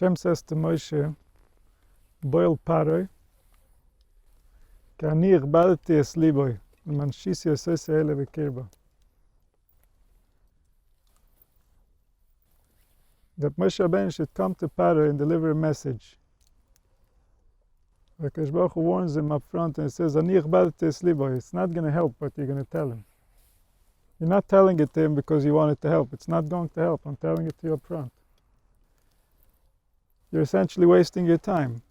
Hashem says to Moshe, boil paroi, ki ani irbadati es liboi, umanshisi yosei ele bekirbo. That Moshe Rabbeinu should come to Paro and deliver a message. HaKadosh Baruch Hu warns him up front and says, Ani irbadati es liboi. It's not going to help what you're going to tell him. You're not telling it to him because you want it to help. It's not going to help. I'm telling it to you up front. You're essentially wasting your time.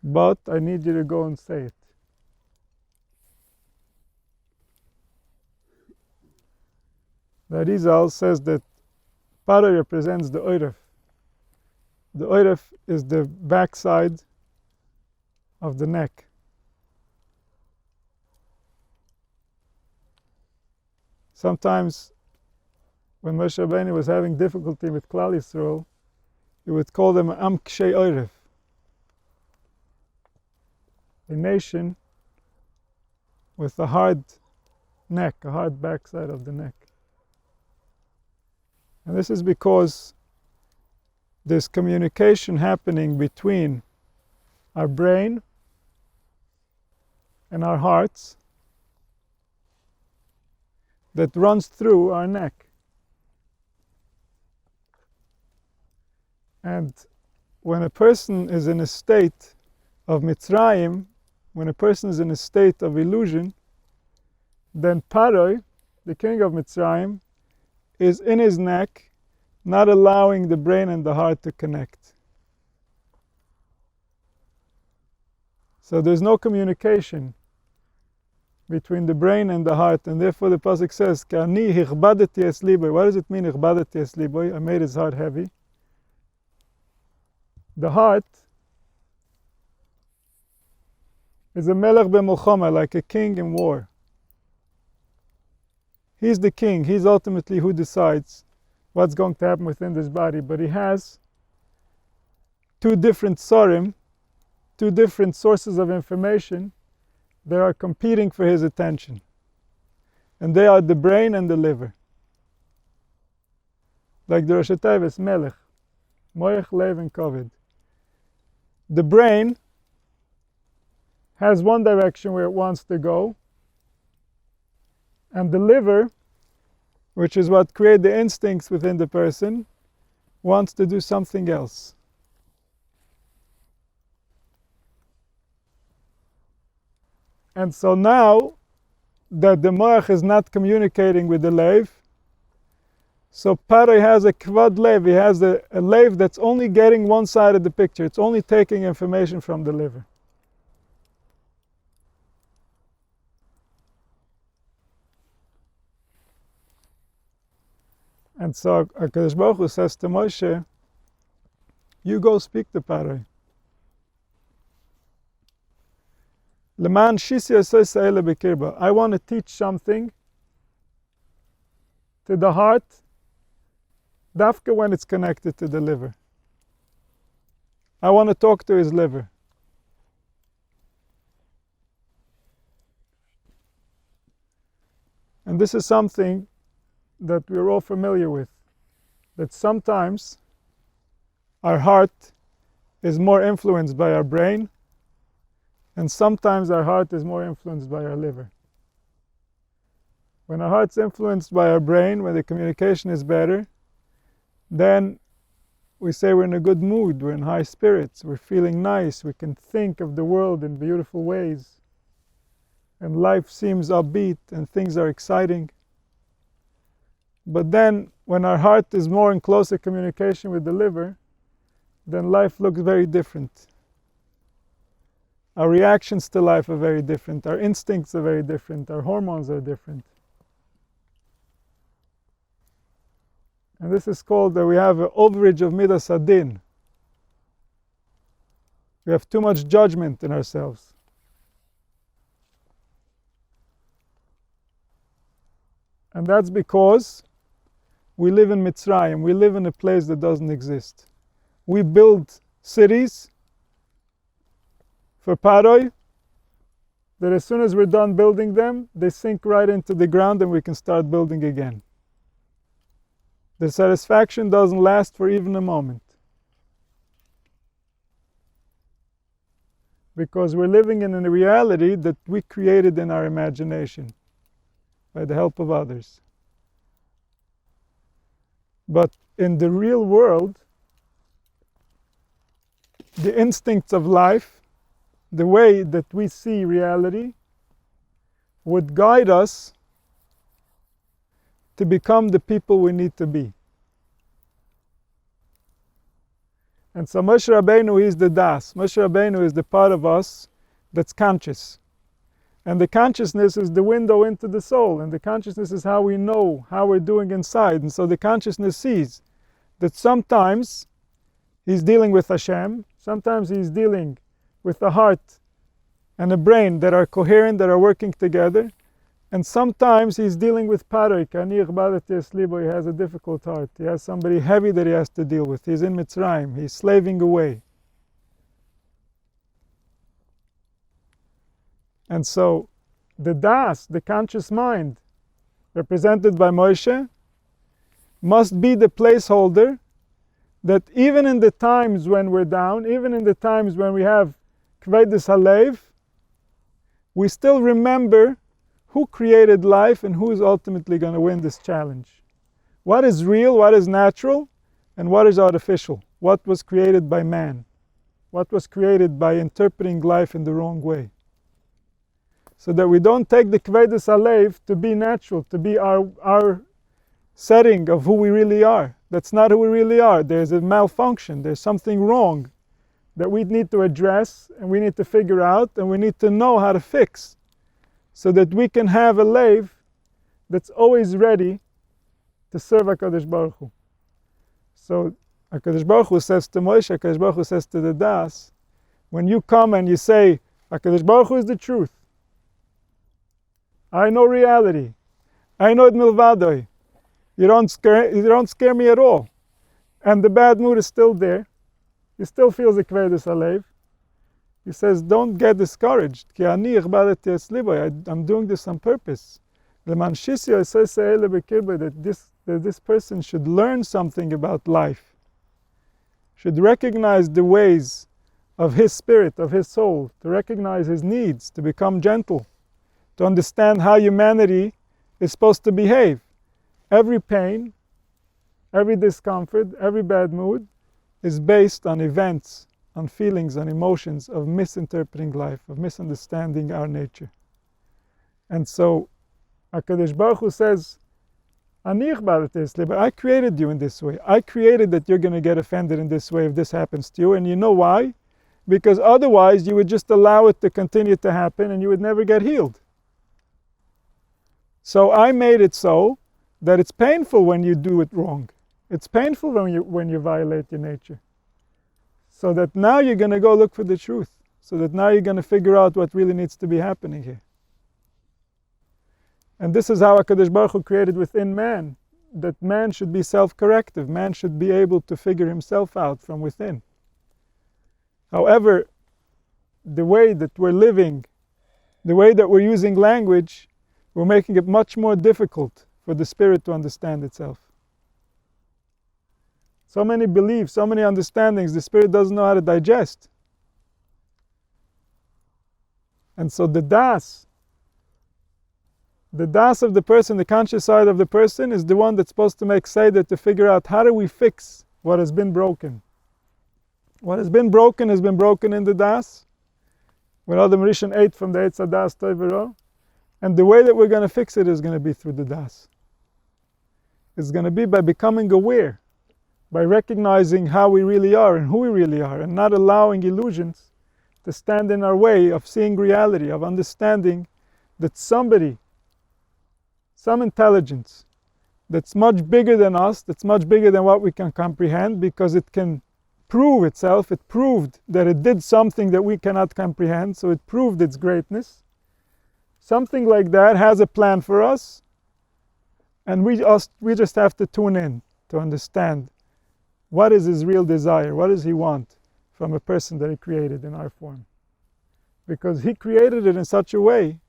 But I need you to go and say it. The Arizal says that Paro represents the Oiref. The Oiref is the backside of the neck. Sometimes when Moshe Rabbeinu was having difficulty with Klal Yisrael, he would call them Am Kshei Oiref, a nation with a hard neck, a hard backside of the neck. And this is because there's communication happening between our brain and our hearts that runs through our neck. And when a person is in a state of Mitzrayim, when a person is in a state of illusion, then Paroi, the king of Mitzrayim, is in his neck, not allowing the brain and the heart to connect. So there's no communication between the brain and the heart, and therefore the pasuk says, "K'ani hirbadati es liboi." What does it mean, hirbadati es liboi? I made his heart heavy. The heart is a melech b'milchama, like a king in war. He's the king. He's ultimately who decides what's going to happen within this body. But he has two different sorim, two different sources of information that are competing for his attention. And they are the brain and the liver. Like the Rosh Hashanah, melech, moich, lev, and koved. The brain has one direction where it wants to go, and the liver, which is what creates the instincts within the person, wants to do something else. And so now that the moach is not communicating with the lev, so Paro has a kvad lev, he has a lev that's only getting one side of the picture, it's only taking information from the liver. And so HaKadosh Baruch Hu says to Moshe, you go speak to Paro. Leman shisi yosei ele bekirba. I want to teach something to the heart, dafka when it's connected to the liver. I want to talk to his liver. And this is something that we're all familiar with, that sometimes our heart is more influenced by our brain, and sometimes our heart is more influenced by our liver. When our heart's influenced by our brain, when the communication is better, then we say we're in a good mood, we're in high spirits, we're feeling nice, we can think of the world in beautiful ways, and life seems upbeat and things are exciting. But then, when our heart is more in closer communication with the liver, then life looks very different. Our reactions to life are very different, our instincts are very different, our hormones are different. And this is called that we have an overage of midas hadin. We have too much judgment in ourselves. And that's because we live in Mitzrayim, we live in a place that doesn't exist. We build cities for Paroi, that as soon as we're done building them, they sink right into the ground and we can start building again. The satisfaction doesn't last for even a moment. because we're living in a reality that we created in our imagination by the help of others. But in the real world, the instincts of life, the way that we see reality, would guide us to become the people we need to be. And so Moshe Rabbeinu is the das. Moshe Rabbeinu is the part of us that's conscious. And the consciousness is the window into the soul. And the consciousness is how we know how we're doing inside. And so the consciousness sees that sometimes he's dealing with Hashem, sometimes he's dealing with a heart and a brain that are coherent, that are working together. And sometimes he's dealing with Paroi. He has a difficult heart. He has somebody heavy that he has to deal with. He's in Mitzrayim. He's slaving away. And so the Das, the conscious mind, represented by Moshe, must be the placeholder that even in the times when we're down, even in the times when we have Kvedus Halev, we still remember who created life and who is ultimately going to win this challenge. What is real, what is natural, and what is artificial? What was created by man? What was created by interpreting life in the wrong way? So that we don't take the Kvedus Halev to be natural, to be our setting of who we really are. That's not who we really are. There's a malfunction, there's something wrong that we need to address and we need to figure out and we need to know how to fix, so that we can have a lev that's always ready to serve HaKadosh Baruch Hu. So HaKadosh Baruch Hu says to Moshe, HaKadosh Baruch Hu says to the Das, when you come and you say, HaKadosh Baruch Hu is the truth, I know reality, I know it milvadoi, you don't scare me at all, and the bad mood is still there, he still feels the Kvedus Halev. He says, don't get discouraged. I'm doing this on purpose. That this person should learn something about life, should recognize the ways of his spirit, of his soul, to recognize his needs, to become gentle, to understand how humanity is supposed to behave. Every pain, every discomfort, every bad mood is based on events, on feelings, on emotions of misinterpreting life, of misunderstanding our nature. And so HaKadosh Baruch Hu says, I created you in this way. I created that you're going to get offended in this way if this happens to you. And you know why? Because otherwise you would just allow it to continue to happen and you would never get healed. So I made it so that it's painful when you do it wrong. It's painful when you violate your nature. So that now you're going to go look for the truth. So that now you're going to figure out what really needs to be happening here. And this is how HaKadosh Baruch Hu created within man, that man should be self-corrective. Man should be able to figure himself out from within. However, the way that we're living, the way that we're using language, we're making it much more difficult for the spirit to understand itself. So many beliefs, so many understandings, the spirit doesn't know how to digest. And so the das of the person, the conscious side of the person, is the one that's supposed to make seder, to figure out how do we fix what has been broken. What has been broken in the das. When Adam Rishon ate from the Eitz HaDas Tov V'Ra. And the way that we're going to fix it is going to be through the das. It's going to be by becoming aware, by recognizing how we really are and who we really are, and not allowing illusions to stand in our way of seeing reality, of understanding that somebody, some intelligence that's much bigger than us, that's much bigger than what we can comprehend, because it can prove itself. It proved that it did something that we cannot comprehend, so it proved its greatness. Something like that has a plan for us, and we just have to tune in to understand what is his real desire, what does he want from a person that he created in our form. Because he created it in such a way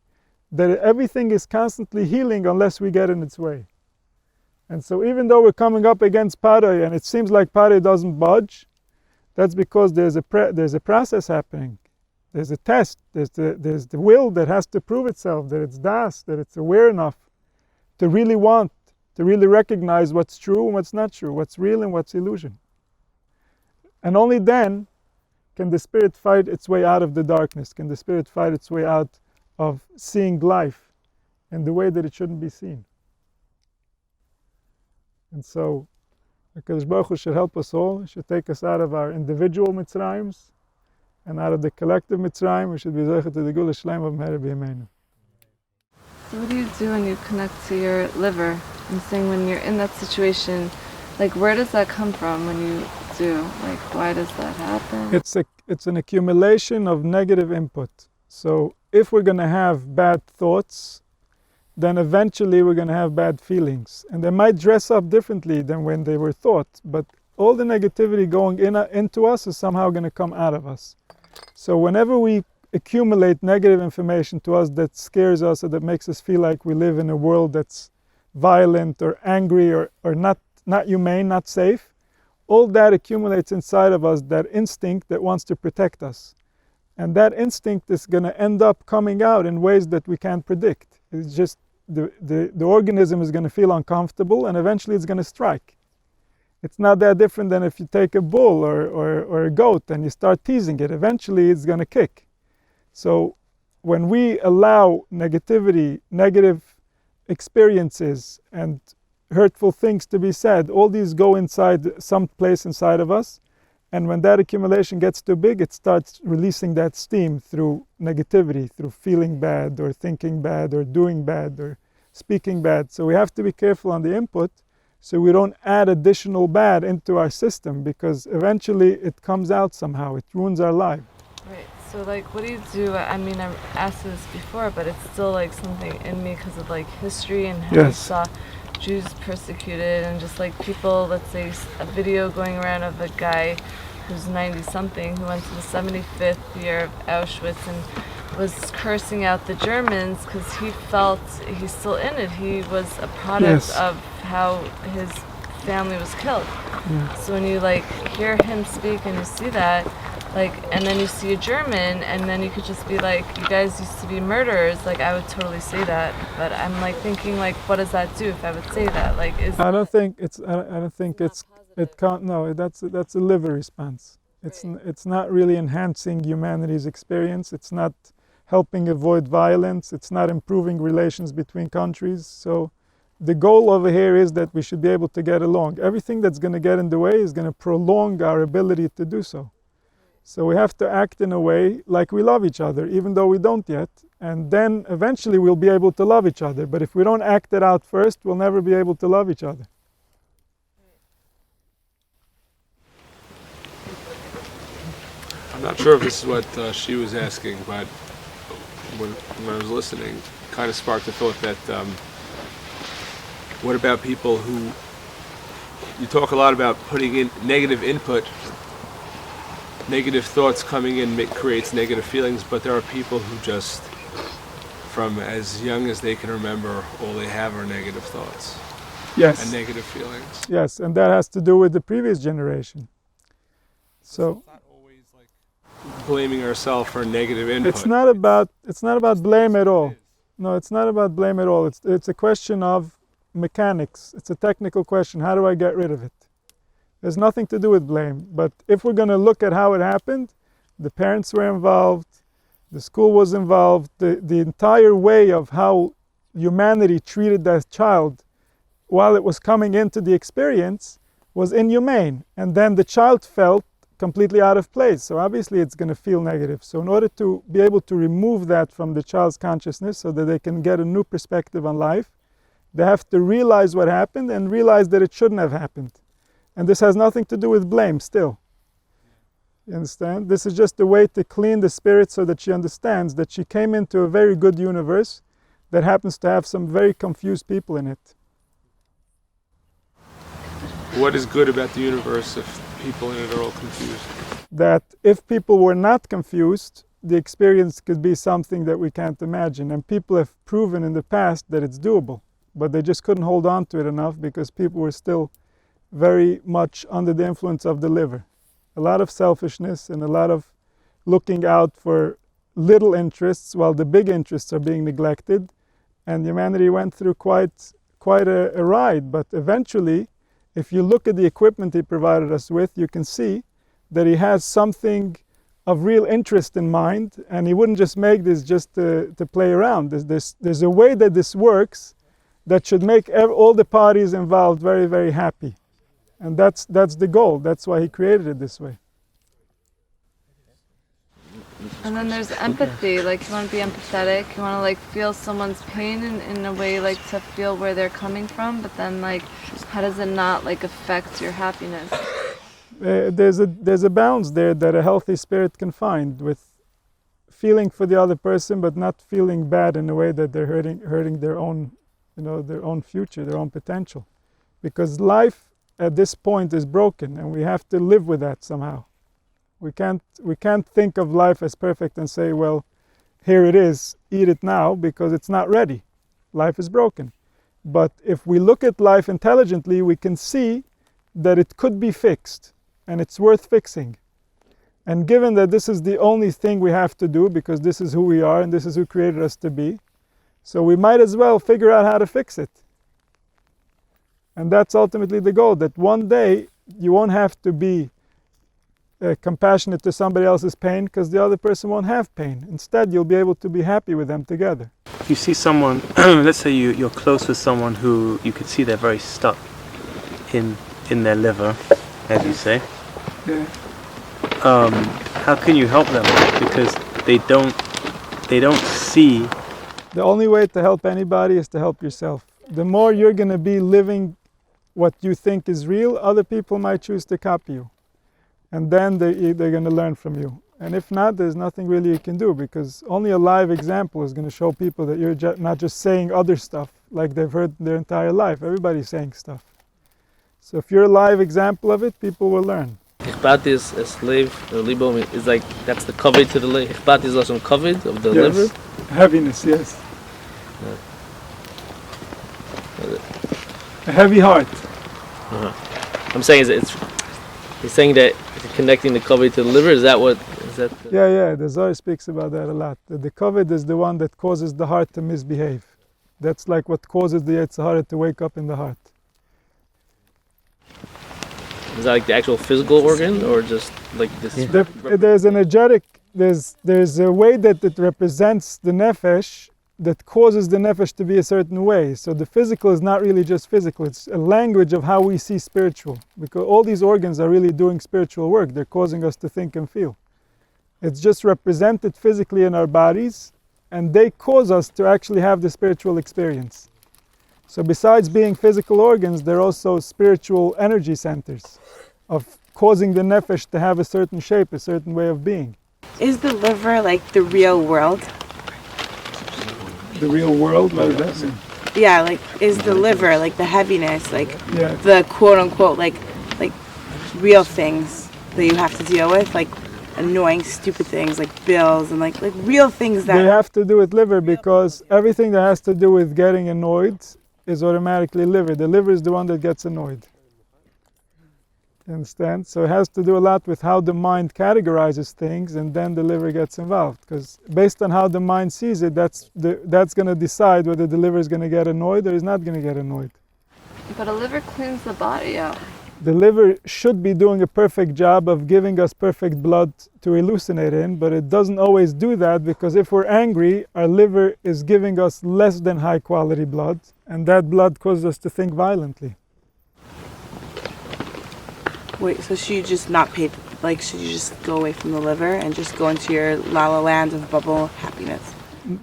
that everything is constantly healing unless we get in its way. And so even though we're coming up against Paroi and it seems like Paroi doesn't budge, that's because there's a process happening. there's a test, there's the will that has to prove itself, that it's das, that it's aware enough to really want, to really recognize what's true and what's not true, what's real and what's illusion. And only then can the spirit fight its way out of the darkness, can the spirit fight its way out of seeing life in the way that it shouldn't be seen. And so, HaKadosh Baruch Hu should help us all. He should take us out of our individual Mitzrayim and out of the collective Mitzrayim. We should be Zocheh to the Gula Shleim of Meher B'Yameinu. So what do you do when you connect to your liver? I'm saying when you're in that situation, like where does that come from when you do? Like why does that happen? It's an accumulation of negative input. So if we're going to have bad thoughts, then eventually we're going to have bad feelings. And they might dress up differently than when they were thought, but all the negativity going into us is somehow going to come out of us. So whenever we accumulate negative information to us that scares us or that makes us feel like we live in a world that's violent or angry or not humane, not safe, all that accumulates inside of us, that instinct that wants to protect us. And that instinct is going to end up coming out in ways that we can't predict. It's just the organism is going to feel uncomfortable and eventually it's going to strike. It's not that different than if you take a bull or a goat and you start teasing it. Eventually it's going to kick. So when we allow negativity, negative experiences and hurtful things to be said, all these go inside some place inside of us. And when that accumulation gets too big, it starts releasing that steam through negativity, through feeling bad or thinking bad or doing bad or speaking bad. So we have to be careful on the input so we don't add additional bad into our system, because eventually it comes out somehow. It ruins our life. Right. So like what do you do? I mean, I've asked this before, but it's still like something in me because of like history and how I saw Jews persecuted and just like people, let's say a video going around of a guy who's 90 something who went to the 75th year of Auschwitz and was cursing out the Germans because he felt he's still in it. He was a product of how his family was killed. So when you like hear him speak and you see that, like, and then you see a German, and then you could just be like, you guys used to be murderers. Like, I would totally say that, but I'm like thinking, like, what does that do if I would say that? Like, I don't think it's it can't. No, that's a liver response. It's not really enhancing humanity's experience. It's not helping avoid violence. It's not improving relations between countries. So the goal over here is that we should be able to get along. Everything that's going to get in the way is going to prolong our ability to do so. So we have to act in a way like we love each other, even though we don't yet. And then eventually we'll be able to love each other. But if we don't act it out first, we'll never be able to love each other. I'm not sure if this is what she was asking, but when I was listening, it kind of sparked the thought that what about people who, you talk a lot about putting in negative input, negative thoughts coming in creates negative feelings, but there are people who just, from as young as they can remember, all they have are negative thoughts. Yes. And negative feelings. Yes, and that has to do with the previous generation. So it's not always like blaming ourselves for negative input. It's not about blame at all. No, it's not about blame at all. It's a question of mechanics. It's a technical question. How do I get rid of it? There's nothing to do with blame. But if we're going to look at how it happened, the parents were involved, the school was involved, the entire way of how humanity treated that child while it was coming into the experience was inhumane. And then the child felt completely out of place. So obviously it's going to feel negative. So in order to be able to remove that from the child's consciousness so that they can get a new perspective on life, they have to realize what happened and realize that it shouldn't have happened. And this has nothing to do with blame still. You understand? This is just a way to clean the spirit so that she understands that she came into a very good universe that happens to have some very confused people in it. What is good about the universe if people in it are all confused? That if people were not confused, the experience could be something that we can't imagine. And people have proven in the past that it's doable. But they just couldn't hold on to it enough because people were still very much under the influence of the liver. A lot of selfishness and a lot of looking out for little interests while the big interests are being neglected. And humanity went through quite a ride. But eventually, if you look at the equipment he provided us with, you can see that he has something of real interest in mind, and he wouldn't just make this just to play around. There's a way that this works that should make all the parties involved very, very happy. And that's the goal. That's why he created it this way. And then there's empathy, like you want to be empathetic, you want to like feel someone's pain in a way, like to feel where they're coming from, but then like how does it not like affect your happiness? There's a balance there that a healthy spirit can find, with feeling for the other person but not feeling bad in a way that they're hurting their own, their own future, their own potential. Because life at this point is broken, and we have to live with that somehow. We can't think of life as perfect and say, well, here it is, eat it now, because it's not ready. Life is broken. But if we look at life intelligently, we can see that it could be fixed, and it's worth fixing. And given that this is the only thing we have to do, because this is who we are and this is who created us to be, so we might as well figure out how to fix it. And that's ultimately the goal, that one day you won't have to be compassionate to somebody else's pain because the other person won't have pain. Instead, you'll be able to be happy with them together. If you see someone, let's say you're close with someone who you could see they're very stuck in their liver, as you say. Yeah. How can you help them? Because they don't see. The only way to help anybody is to help yourself. The more you're going to be living what you think is real, other people might choose to copy you. And then they're going to learn from you. And if not, there's nothing really you can do, because only a live example is going to show people that you're not just saying other stuff like they've heard their entire life. Everybody's saying stuff. So if you're a live example of it, people will learn. Ichbat is a slave, or libo is like, that's the kavod to the liver. Ichbat is also kavod of the liver. Heaviness, yes. A heavy heart. I'm saying he's saying that connecting the kavod to the liver, is that? Yeah, the Zohar speaks about that a lot. The kavod is the one that causes the heart to misbehave. That's like what causes the Yetzira to wake up in the heart. Is that like the actual physical organ, or just like this? There's a way that it represents the nefesh that causes the nefesh to be a certain way. So the physical is not really just physical, it's a language of how we see spiritual. Because all these organs are really doing spiritual work, they're causing us to think and feel. It's just represented physically in our bodies, and they cause us to actually have the spiritual experience. So besides being physical organs, they're also spiritual energy centers of causing the nefesh to have a certain shape, a certain way of being. Is the liver like the real world? The real world? What does that mean? Yeah, like is the liver like the heaviness, like Yeah. the quote unquote like real things that you have to deal with, like annoying stupid things like bills and like real things that They have to do with liver, because everything that has to do with getting annoyed is automatically liver. The liver is the one that gets annoyed. You understand? So it has to do a lot with how the mind categorizes things, and then the liver gets involved. Because based on how the mind sees it, that's going to decide whether the liver is going to get annoyed or is not going to get annoyed. But a liver cleans the body out. The liver should be doing a perfect job of giving us perfect blood to hallucinate in, but it doesn't always do that, because if we're angry, our liver is giving us less than high quality blood, and that blood causes us to think violently. Wait, so should you just not pay, like should you just go away from the liver and just go into your la la land of bubble happiness?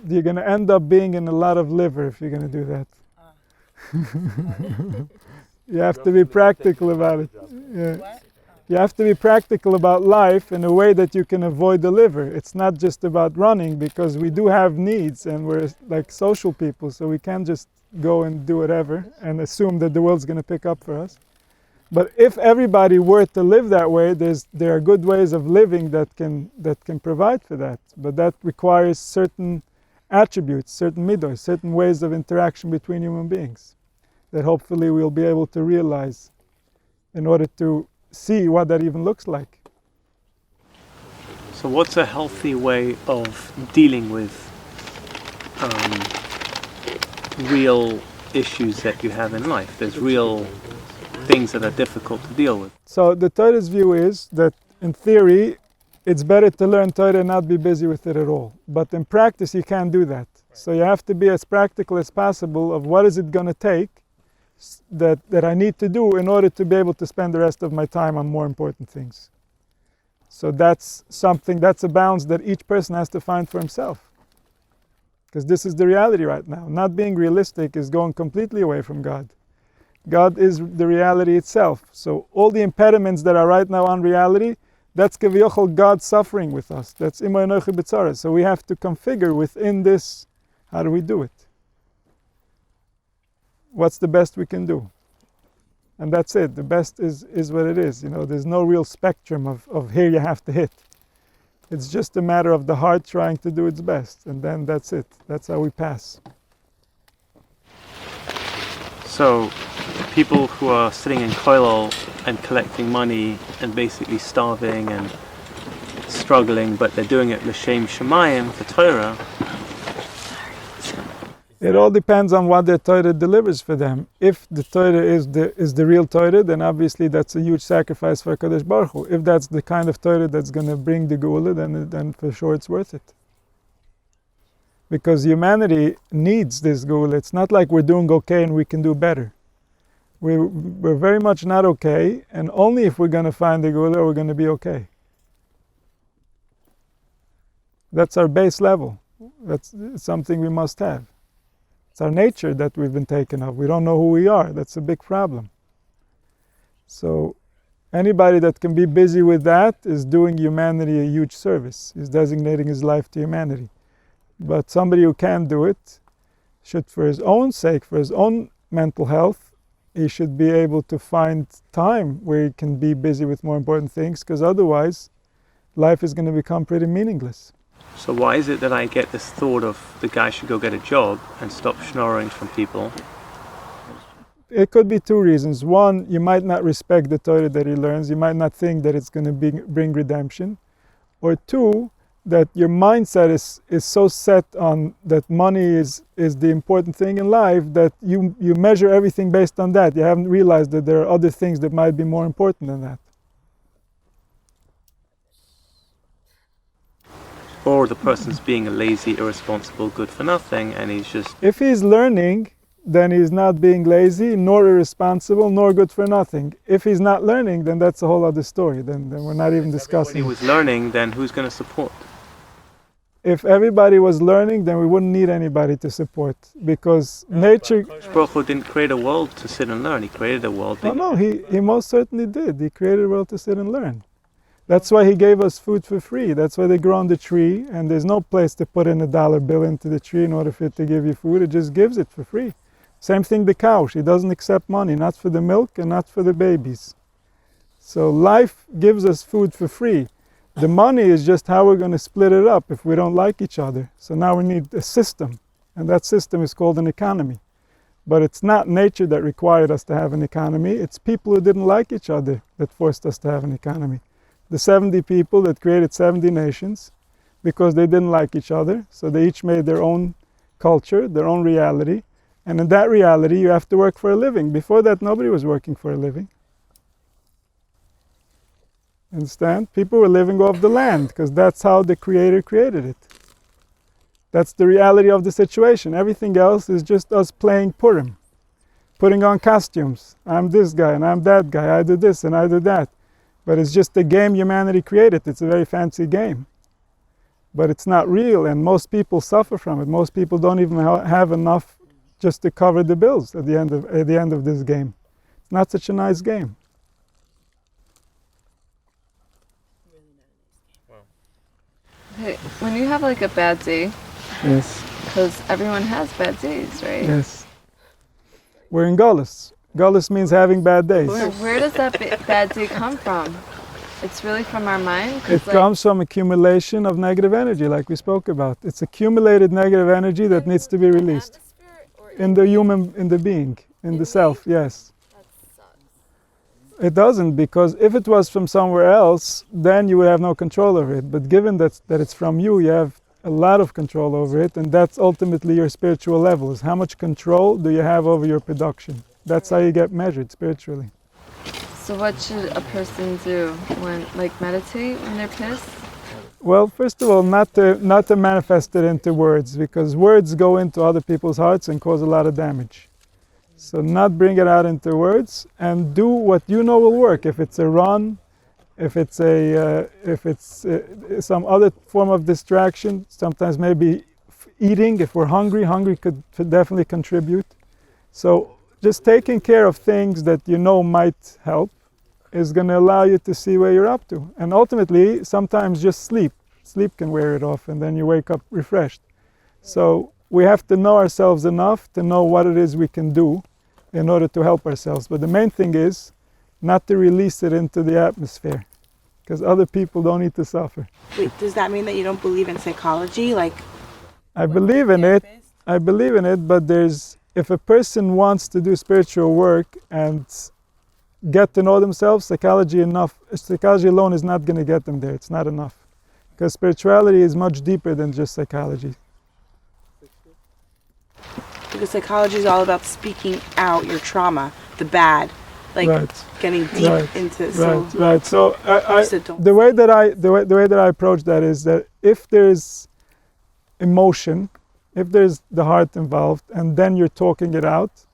You're going to end up being in a lot of liver if you're going to do that. You have to be practical about it. Yeah. You have to be practical about life in a way that you can avoid the liver. It's not just about running, because we do have needs and we're like social people, so we can't just go and do whatever and assume that the world's going to pick up for us. But if everybody were to live that way, there are good ways of living that can provide for that. But that requires certain attributes, certain midos, certain ways of interaction between human beings that hopefully we'll be able to realize in order to see what that even looks like. So what's a healthy way of dealing with real issues that you have in life? There's real things that are difficult to deal with. So the Torah's view is that in theory it's better to learn Torah and not be busy with it at all. But in practice you can't do that. So you have to be as practical as possible of what is it going to take that I need to do in order to be able to spend the rest of my time on more important things. So that's a balance that each person has to find for himself. Because this is the reality right now. Not being realistic is going completely away from God. God is the reality itself. So all the impediments that are right now on reality, that's kaviyachol God suffering with us. That's imay nochi b'tzara. So we have to configure within this, how do we do it? What's the best we can do? And that's it. The best is what it is. You know, there's no real spectrum of here you have to hit. It's just a matter of the heart trying to do its best. And then that's it. That's how we pass. So people who are sitting in kollel and collecting money and basically starving and struggling, but they're doing it l'shem shamayim for Torah. It all depends on what their Torah delivers for them. If the Torah is the real Torah, then obviously that's a huge sacrifice for HaKadosh Baruch Hu. If that's the kind of Torah that's going to bring the Geula, then for sure it's worth it. Because humanity needs this Geula. It's not like we're doing okay and we can do better. We're very much not okay, and only if we're going to find the Geula are we going to be okay. That's our base level. That's something we must have. It's our nature that we've been taken of. We don't know who we are. That's a big problem. So anybody that can be busy with that is doing humanity a huge service. He's designating his life to humanity. But somebody who can do it should, for his own sake, for his own mental health, he should be able to find time where he can be busy with more important things, because otherwise life is going to become pretty meaningless. So why is it that I get this thought of the guy should go get a job and stop schnorring from people? It could be two reasons. One, you might not respect the Torah that he learns. You might not think that it's going to bring redemption. Or two, that your mindset is so set on that money is the important thing in life that you measure everything based on that. You haven't realized that there are other things that might be more important than that. Or the person's being a lazy, irresponsible, good for nothing, and he's just... If he's learning, then he's not being lazy, nor irresponsible, nor good for nothing. If he's not learning, then that's a whole other story. Then we're not even discussing. If he was learning, then who's going to support? If everybody was learning, then we wouldn't need anybody to support, because nature... Baruch Hu didn't create a world to sit and learn. He created a world... No, he most certainly did. He created a world to sit and learn. That's why he gave us food for free. That's why they grow on the tree, and there's no place to put in a dollar bill into the tree in order for it to give you food. It just gives it for free. Same thing the cow. She doesn't accept money, not for the milk and not for the babies. So life gives us food for free. The money is just how we're going to split it up if we don't like each other. So now we need a system, and that system is called an economy. But it's not nature that required us to have an economy. It's people who didn't like each other that forced us to have an economy. The 70 people that created 70 nations because they didn't like each other. So they each made their own culture, their own reality. And in that reality, you have to work for a living. Before that, nobody was working for a living. Understand? People were living off the land because that's how the Creator created it. That's the reality of the situation. Everything else is just us playing Purim, putting on costumes. I'm this guy and I'm that guy. I do this and I do that. But it's just a game humanity created. It's a very fancy game. But it's not real, and most people suffer from it. Most people don't even have enough just to cover the bills at the end of this game. It's not such a nice game. Okay, when you have like a bad day, Yes. because everyone has bad days, right? Yes. We're in Galus. Galus means having bad days. Where does that bad day come from? It's really from our mind? It comes from accumulation of negative energy, like we spoke about. It's accumulated negative energy that needs to be released. In the human, in the being, in the self, yes. it doesn't, because if it was from somewhere else, then you would have no control over it. But given that it's from you, you have a lot of control over it, and that's ultimately your spiritual level, is how much control do you have over your production. That's how you get measured spiritually. So what should a person do when, like, meditate when they're pissed? Well, first of all, not to manifest it into words, because words go into other people's hearts and cause a lot of damage. So not bring it out into words, and do what you know will work. If it's a run, if it's some other form of distraction, sometimes maybe eating. If we're hungry, could definitely contribute. So just taking care of things that you know might help is going to allow you to see where you're up to. And ultimately, sometimes just sleep. Sleep can wear it off, and then you wake up refreshed. So we have to know ourselves enough to know what it is we can do in order to help ourselves. But the main thing is not to release it into the atmosphere, because other people don't need to suffer. Wait, does that mean that you don't believe in psychology? I believe in it, but if a person wants to do spiritual work and get to know themselves, psychology alone is not going to get them there. It's not enough. Because spirituality is much deeper than just psychology. Because psychology is all about speaking out your trauma, the bad, getting deep into. Right. So the way that I approach that is that if there's emotion, if there's the heart involved, and then you're talking it out,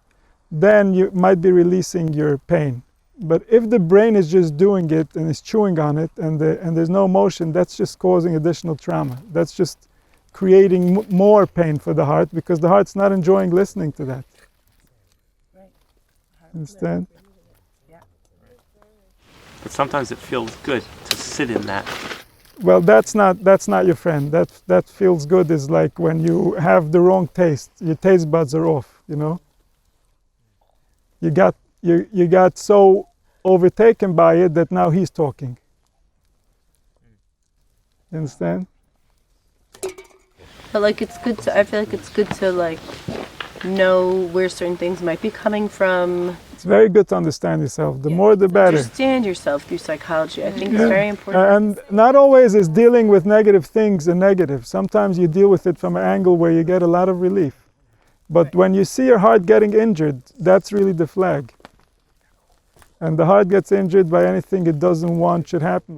then you might be releasing your pain. But if the brain is just doing it and is chewing on it, and there's no emotion, that's just causing additional trauma. That's just creating more pain for the heart, because the heart's not enjoying listening to that. Understand? But sometimes it feels good to sit in that. Well, that's not your friend. That feels good is like when you have the wrong taste. Your taste buds are off, you know? You got so overtaken by it that now he's talking. You understand? But like, it's good to, I feel like it's good to like know where certain things might be coming from. It's very good to understand yourself. The more the better. Understand yourself through psychology. I think it's very important. And not always is dealing with negative things a negative. Sometimes you deal with it from an angle where you get a lot of relief. But when you see your heart getting injured, that's really the flag. And the heart gets injured by anything it doesn't want should happen.